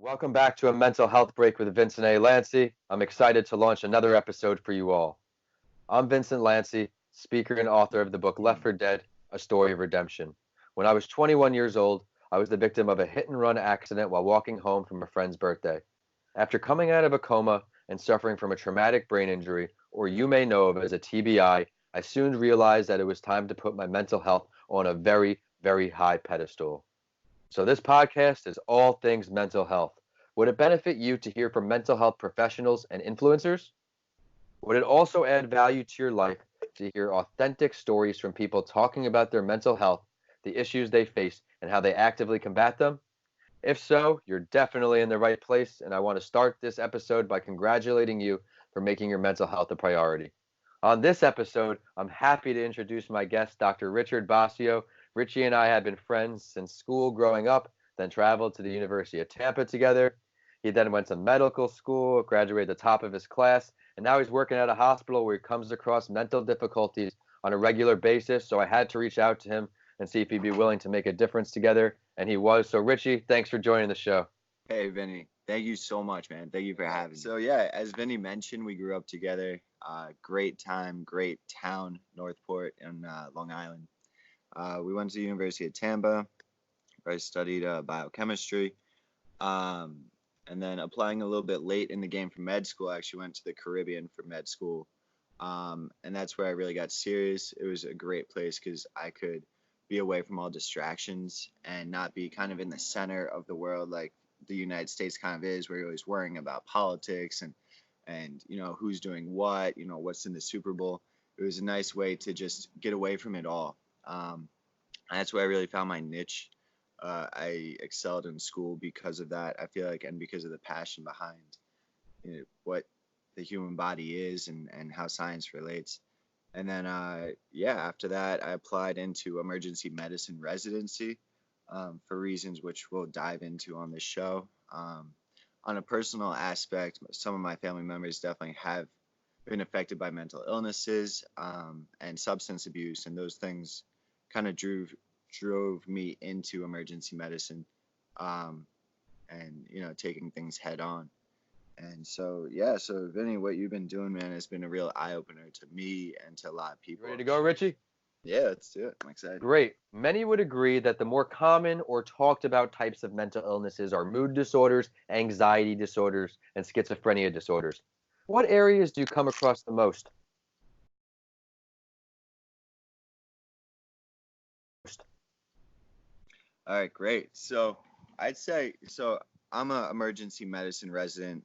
Welcome back to a mental health break with Vincent A. Lanci. I'm excited to launch another episode for you all. I'm Vincent Lanci, speaker and author of the book Left for Dead, A Story of Redemption. When I was 21 years old, I was the victim of a hit and run accident while walking home from a friend's birthday. After coming out of a coma and suffering from a traumatic brain injury, or you may know of as a TBI, I soon realized that it was time to put my mental health on a very, very high pedestal. So this podcast is all things mental health. Would it benefit you to hear from mental health professionals and influencers? Would it also add value to your life to hear authentic stories from people talking about their mental health, the issues they face, and how they actively combat them? If so, you're definitely in the right place, and I want to start this episode by congratulating you for making your mental health a priority. On this episode, I'm happy to introduce my guest, Dr. Richard Boccio. Richie and I have been friends since school growing up, then traveled to the University of Tampa together. He then went to medical school, graduated at the top of his class, and now he's working at a hospital where he comes across mental difficulties on a regular basis. So I had to reach out to him and see if he'd be willing to make a difference together, and he was. So Richie, thanks for joining the show. Hey, Vinny. Thank you so much, man. Thank you for having me. So, yeah, as Vinny mentioned, we grew up together. Great time, great town, Northport in Long Island. We went to the University of Tampa, where I studied biochemistry. Um, and then applying a little bit late in the game for med school, I actually went to the Caribbean for med school. And that's where I really got serious. It was a great place because I could be away from all distractions and not be kind of in the center of the world like the United States kind of is, where you're always worrying about politics and who's doing what, what's in the Super Bowl. It was a nice way to just get away from it all. And that's where I really found my niche. I excelled in school because of that. I feel like, and because of the passion behind what the human body is and how science relates. And then, after that, I applied into emergency medicine residency for reasons which we'll dive into on this show. On a personal aspect, some of my family members definitely have been affected by mental illnesses and substance abuse, and those things kind of drove me into emergency medicine, and taking things head on. And so, yeah, so Vinny, what you've been doing, man, has been a real eye opener to me and to a lot of You people. ready to go, Richie? Yeah, let's do it. I'm excited. Great. Many would agree that the more common or talked about types of mental illnesses are mood disorders, anxiety disorders, and schizophrenia disorders. What areas do you come across the most? All right, great. So I'd say I'm a emergency medicine resident.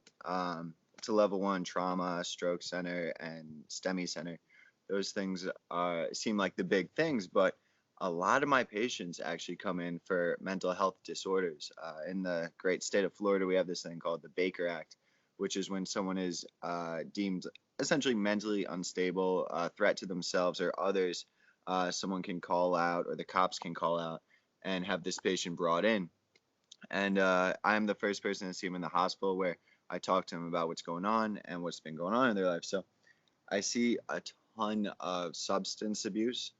It's a level one trauma, stroke center, and STEMI center. Those things seem like the big things, but a lot of my patients actually come in for mental health disorders. In the great state of Florida, we have this thing called the Baker Act, which is when someone is deemed essentially mentally unstable, a threat to themselves or others. Someone can call out, or the cops can call out, and have this patient brought in. And I'm the first person to see him in the hospital, where I talk to him about what's going on and what's been going on in their life. So I see a ton of substance abuse.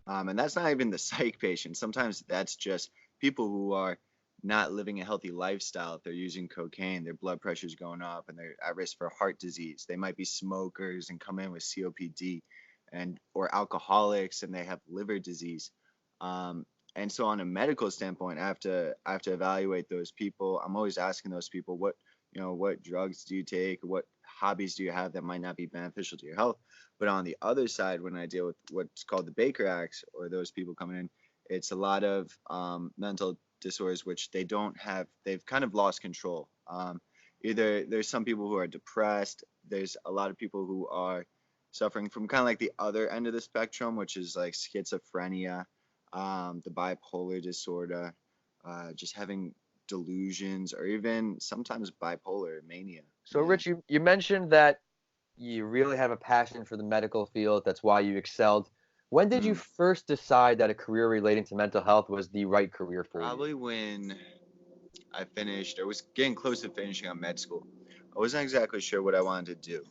And that's not even the psych patients. Sometimes that's just people who are not living a healthy lifestyle. If they're using cocaine, their blood pressure's going up and they're at risk for heart disease. They might be smokers and come in with COPD, or alcoholics and they have liver disease. And so on a medical standpoint, I have to evaluate those people. I'm always asking those people, what drugs do you take? What hobbies do you have that might not be beneficial to your health? But on the other side, when I deal with what's called the Baker Acts, or those people coming in, it's a lot of mental disorders which they've kind of lost control. Either there's some people who are depressed. There's a lot of people who are suffering from kind of like the other end of the spectrum, which is like schizophrenia, the bipolar disorder, just having delusions, or even sometimes bipolar mania. So, Yeah. Rich, you mentioned that you really have a passion for the medical field. That's why you excelled. When did you Mm. first decide that a career relating to mental health was the right career for you? Probably when I finished, or was getting close to finishing on med school. I wasn't exactly sure what I wanted to do.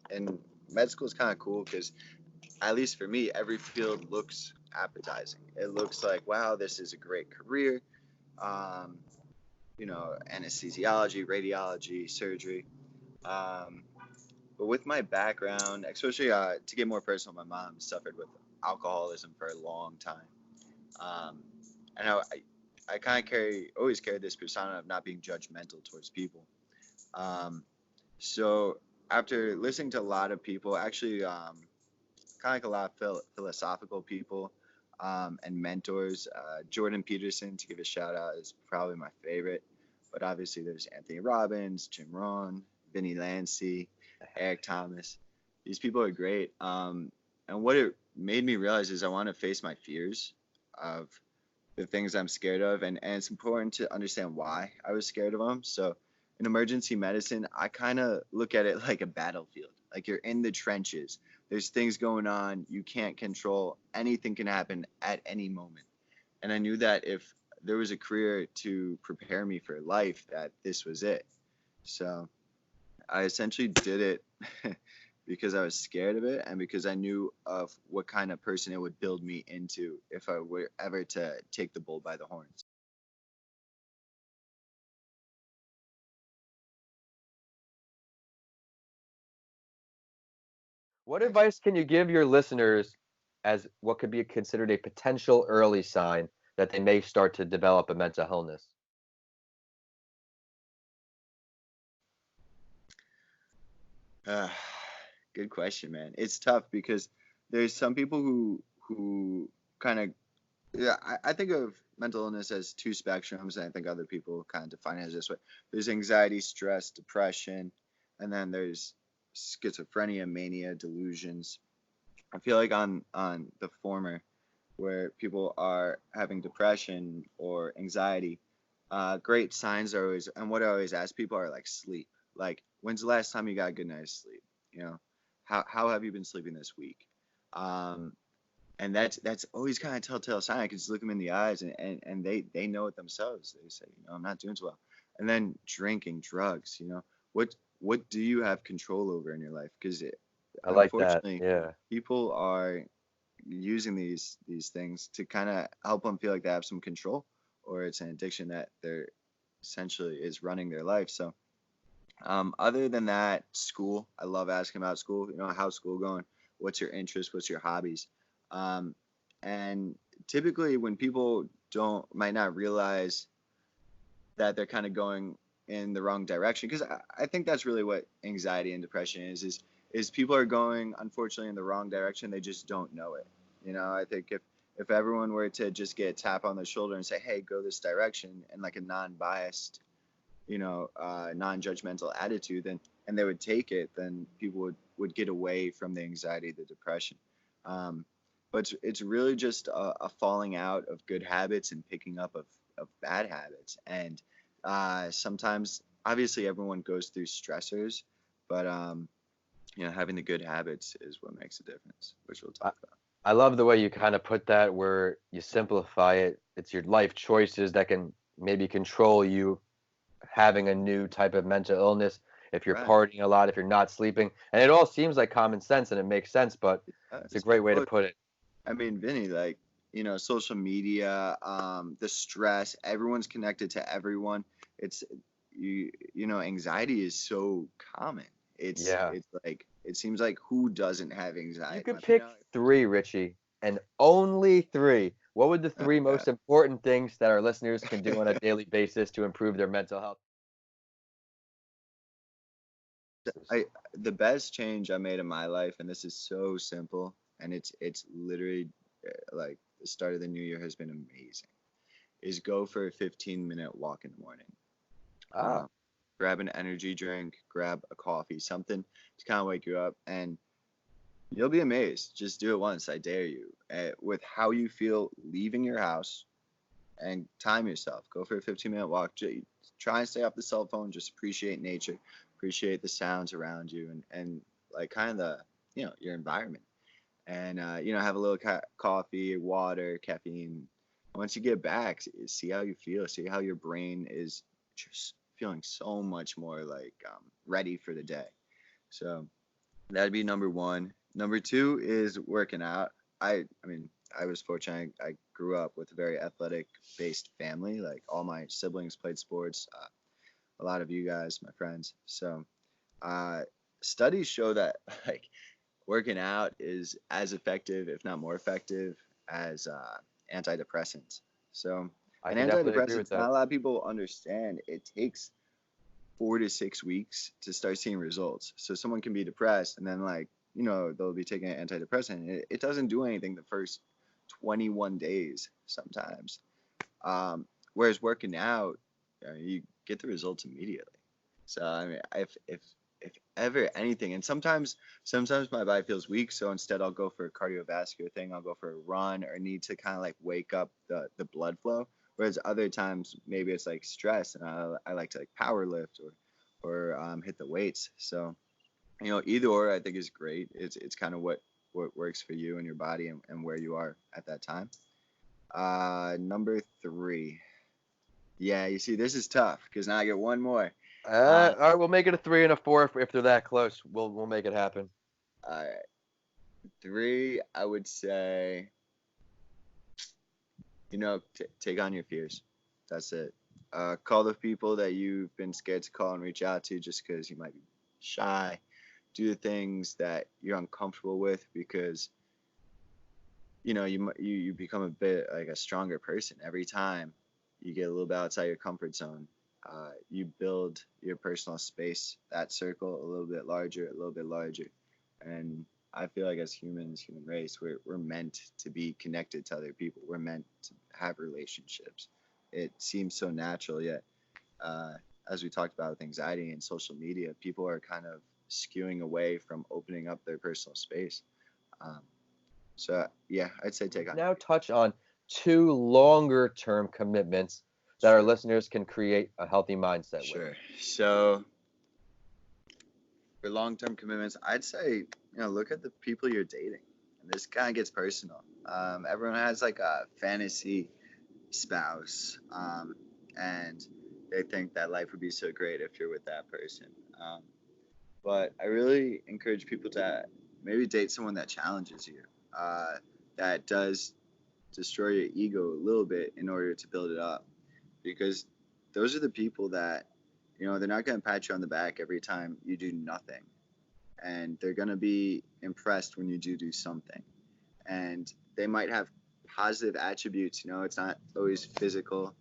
And med school is kind of cool because, at least for me, every field looks appetizing. It looks like, wow, this is a great career. Um, anesthesiology, radiology, surgery. Um, but with my background, especially to get more personal, my mom suffered with alcoholism for a long time. Um, and I kind of always carried this persona of not being judgmental towards people. Um, so after listening to a lot of people, actually, kind of like a lot of philosophical people and mentors. Jordan Peterson, to give a shout out, is probably my favorite. But obviously, there's Anthony Robbins, Jim Rohn, Vinny Lanci, Eric Thomas. These people are great. And what it made me realize is I want to face my fears of the things I'm scared of, and it's important to understand why I was scared of them. So in emergency medicine, I kind of look at it like a battlefield. Like you're in the trenches. There's things going on you can't control. Anything can happen at any moment. And I knew that if there was a career to prepare me for life, that this was it. So I essentially did it because I was scared of it and because I knew of what kind of person it would build me into if I were ever to take the bull by the horns. What advice can you give your listeners as what could be considered a potential early sign that they may start to develop a mental illness? Uh, Good question, man. It's tough because there's some people who kind of yeah. I think of mental illness as two spectrums, and I think other people kind of define it as this way. There's anxiety, stress, depression, and then there's schizophrenia, mania, delusions. I feel like on the former, where people are having depression or anxiety, great signs are always, and what I always ask people are like sleep. Like, when's the last time you got a good night's sleep? You know, how have you been sleeping this week? Um, and that's always kind of telltale sign. I can just look them in the eyes, and they know it themselves. They say, I'm not doing so well. And then drinking, drugs. What do you have control over in your life? Because I like that. unfortunately, Yeah. people are using these things to kind of help them feel like they have some control, or it's an addiction that they're essentially is running their life. So other than that, school, I love asking about school. How's school going? What's your interest? What's your hobbies? Um, and typically, when people don't might not realize that they're kind of going in the wrong direction, because I think that's really what anxiety and depression is people are going unfortunately in the wrong direction. They just don't know it. I think if everyone were to just get a tap on the shoulder and say, hey, go this direction, and like a non-biased, non-judgmental attitude, then and they would take it, then people would get away from the anxiety, the depression. um, but it's really just a falling out of good habits and picking up of bad habits. And sometimes obviously everyone goes through stressors, but having the good habits is what makes a difference, which we'll I, talk about. I love the way you kind of put that where you simplify it. It's your life choices that can maybe control you having a new type of mental illness, if you're Right. partying a lot, if you're not sleeping. And it all seems like common sense and it makes sense, but it's a Yes. great way to Well, put it. I mean, Vinny, like, social media, the stress, everyone's connected to everyone. It's anxiety is so common. Yeah. It's like it seems like who doesn't have You anxiety? could pick three, Richie, and only three. What would the three Okay. most important things that our listeners can do on a daily basis to improve their mental health? I the best change I made in my life, and this is so simple, and it's literally like the start of the new year has been amazing. Is go for a 15-minute walk in the morning. Ah, Um, Grab an energy drink, grab a coffee, something to kind of wake you up, and you'll be amazed. Just do it once, I dare you. With how you feel leaving your house, and time yourself. Go for a 15-minute walk. Try and stay off the cell phone. Just appreciate nature, appreciate the sounds around you, and like kind of the your environment. And have a little coffee, water, caffeine. Once you get back, see how you feel. See how your brain is just feeling so much more like ready for the day. So that'd be number one. Number two is working out. I mean, I was fortunate. I grew up with a very athletic based family. Like all my siblings played sports. A lot of you guys, my friends. So uh, studies show that like working out is as effective, if not more effective, as antidepressants. So, I and can definitely agree with antidepressants, not that. a lot of people understand. It takes 4 to 6 weeks to start seeing results. So someone can be depressed and then like, they'll be taking an antidepressant. It doesn't do anything the first 21 days sometimes. Um, Whereas working out, you get the results immediately. So I mean, if ever anything, and sometimes my body feels weak, so instead I'll go for a cardiovascular thing. I'll go for a run or need to kind of like wake up the blood flow. Whereas other times maybe it's like stress, and I like to like power lift or hit the weights. So either or I think is great. It's kind of what works for you and your body and where you are at that time. Number three. Yeah, you see, this is tough because now I get one more. Uh, All right, we'll make it a 3 and a 4 if they're that close. We'll make it happen. all right, three, I would say, take on your fears. That's it. Call the people that you've been scared to call and reach out to just because you might be shy. Do the things that you're uncomfortable with because you become a bit like a stronger person every time you get a little bit outside your comfort zone. You build your personal space, that circle, a little bit larger, and I feel like as humans, human race, we're meant to be connected to other people. We're meant to have relationships. It seems so natural, yet uh, as we talked about with anxiety and social media, people are kind of skewing away from opening up their personal space. Um, so yeah, I'd say take Let's on your now fears. touch on two longer term commitments that our Sure. listeners can create a healthy mindset with. Sure. So for long-term commitments, I'd say look at the people you're dating, and this kind of gets personal. Everyone has like a fantasy spouse, and they think that life would be so great if you're with that person. Um, but I really encourage people to maybe date someone that challenges you, uh, that does destroy your ego a little bit in order to build it up, because those are the people that they're not going to pat you on the back every time you do nothing, and they're going to be impressed when you do something, and they might have positive attributes. It's not always physical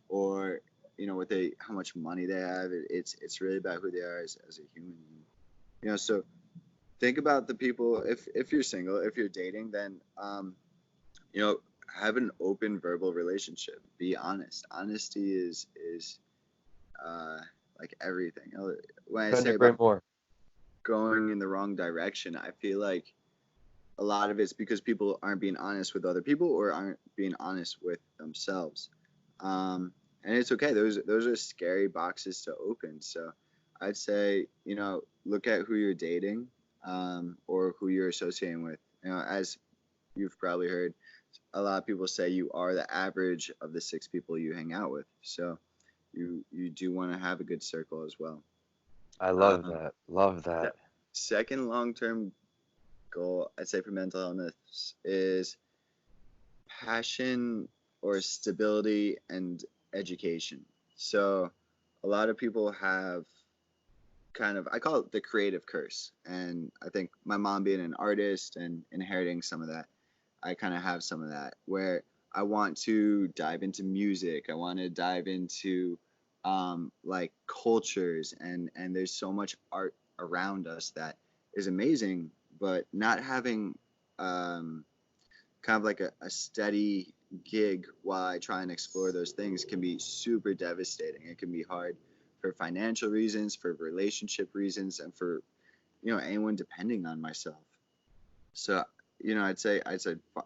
or what they how much money they have. It's really about who they are as a human. So think about the people. If you're single, if you're dating, then you know have an open verbal relationship. Be honest. Honesty is uh like everything. When I Couldn't say agree about more. going in the wrong direction, I feel like a lot of it's because people aren't being honest with other people or aren't being honest with themselves. Um, and it's okay. Those are scary boxes to open. So I'd say look at who you're dating, or who you're associating with. As you've probably heard, a lot of people say you are the average of the 6 people you hang out with. So you do want to have a good circle as well. I love Um, that. Love se- that. Second long term goal I'd say for mental illness is passion or stability and education. So a lot of people have kind of, I call it the creative curse. And I think my mom being an artist and inheriting some of that, I kind of have some of that where I want to dive into music. I want to dive into like cultures, and there's so much art around us that is amazing, but not having um, kind of like a steady gig while I try and explore those things can be super devastating. It can be hard for financial reasons, for relationship reasons, and for anyone depending on myself. So I'd say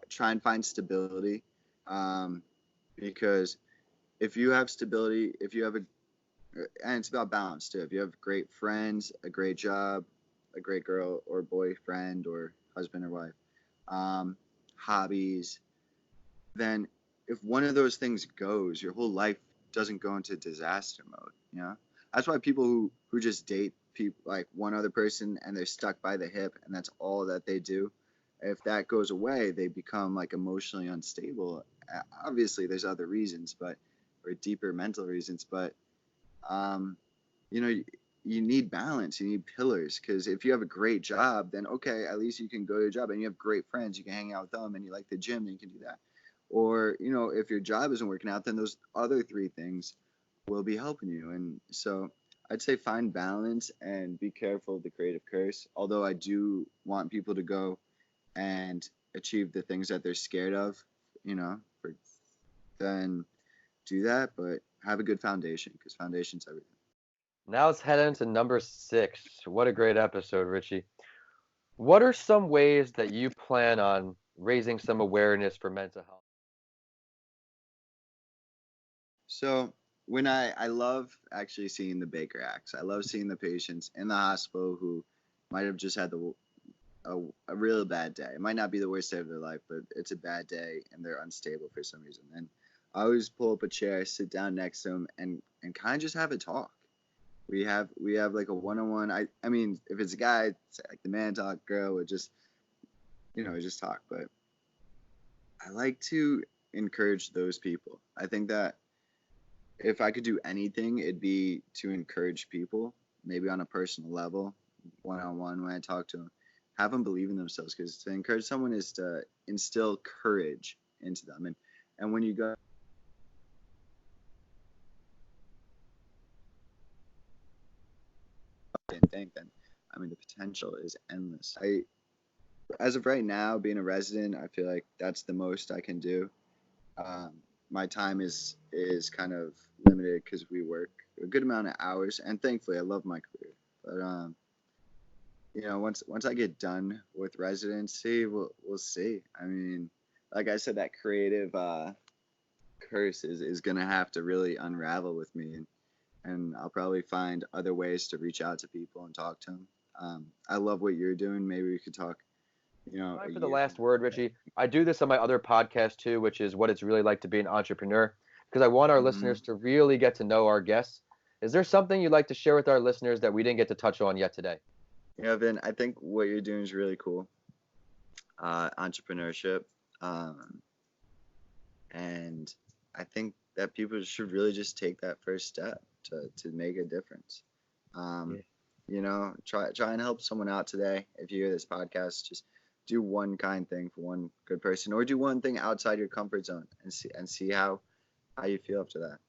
try and find stability, um, because if you have stability, if you have and it's about balance too. If you have great friends, a great job, a great girl or boyfriend or husband or wife, um, hobbies, then if one of those things goes, your whole life doesn't go into disaster mode. That's why people who just date people like one other person and they're stuck by the hip and that's all that they do. If that goes away, they become like emotionally unstable, Obviously, there's other reasons, or deeper mental reasons, but you know, you need balance. You need pillars, because if you have a great job, then okay, at least you can go to your job, and you have great friends, you can hang out with them, and you like the gym, then you can do that. Or, if your job isn't working out, then those other three things will be helping you. And so I'd say find balance and be careful of the creative curse. Although I do want people to go and achieve the things that they're scared of, then do that, but have a good foundation, because foundation's everything. Now let's head into number 6. What a great episode, Richie. What are some ways that you plan on raising some awareness for mental health? So I love actually seeing the Baker Acts. I love seeing the patients in the hospital who might have just had a real bad day. It might not be the worst day of their life, but it's a bad day and they're unstable for some reason. And I always pull up a chair, sit down next to them, and kind of just have a talk. We have like a one-on-one. I mean, if it's a guy, it's like the man talk. Girl would just just talk. But I like to encourage those people. I think that if I could do anything, it'd be to encourage people, maybe on a personal level, one-on-one, when I talk to them, have them believe in themselves, because to encourage someone is to instill courage into them. And when you go and think, then I mean, the potential is endless. As of right now, being a resident, I feel like that's the most I can do. Um, my time is kind of limited because we work a good amount of hours, and thankfully, I love my career. But once I get done with residency, we'll see. I mean, like I said, that creative curse is gonna have to really unravel with me, and I'll probably find other ways to reach out to people and talk to them. I love what you're doing. Maybe we could talk, Time a for the year from last word, now. Richie. I do this on my other podcast too, which is what it's really like to be an entrepreneur, because I want our Mm-hmm. listeners to really get to know our guests. Is there something you'd like to share with our listeners that we didn't get to touch on yet today? Vin, I think what you're doing is really cool. Entrepreneurship, um, and I think that people should really just take that first step to make a difference. Um, Yeah. try and help someone out today. If you hear this podcast, just do one kind thing for one good person, or do one thing outside your comfort zone, and see how you feel after that.